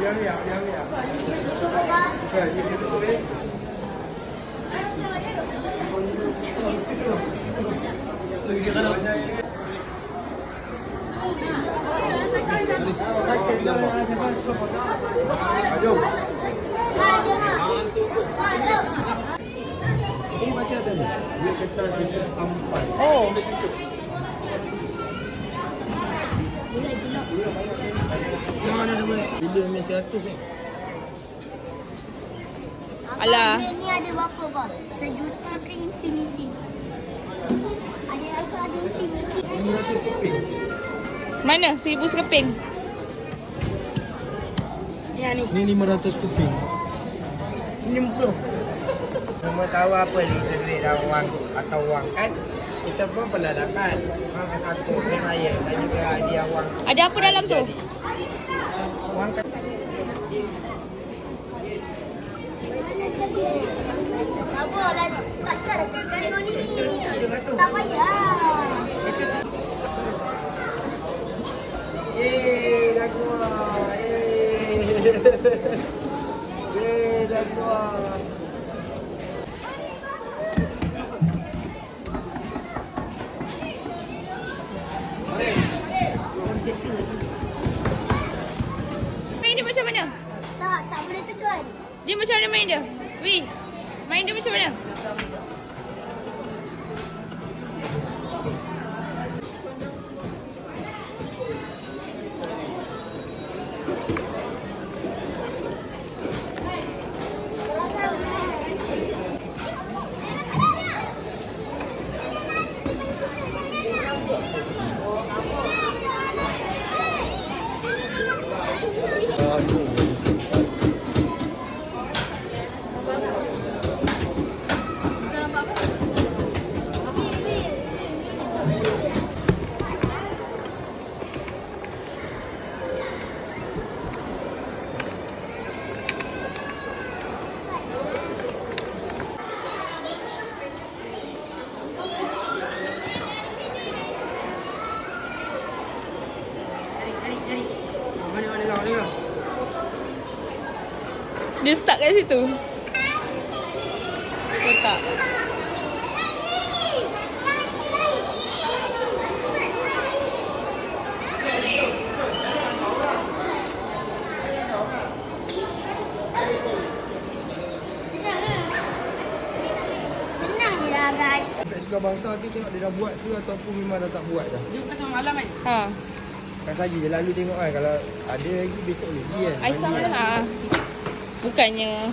Biar ni. Bukan, dia tutup ni. Sedikit kalau. Jom. Ini macam ada ni. Dia kertas bisnes tampan. Oh. Mana nama? Bila ni 100 ni. Alah. Ni ada berapa bos? 1 juta ke infinity? Ada rasa ada infinity. 500 keping. Mana? 1000 sekeping. Ni 500 keping. 50. Semua tahu apa ni duit dan wang atau wang kan? Kita pun pernah dapat wang satu ni raya dan juga hadiah wang. Ada apa dalam tu? Wang kan Apa lah tak kau ni. Tak payah. dah keluar. Dah keluar. Main dia macam mana? Tak boleh tekan. Dia macam mana main dia? Wih, main dia macam mana? Dia stuck kat situ. Kotak. Senang je lah guys. Tak suka bangsa tu tengok dia dah buat ke ataupun memang dah tak buat dah. Dia bukan sama malam kan? Ha. Kan saya je lalu tengok kan kalau ada lagi besok lagi kan. Aisyah mana? Ha. Bukannya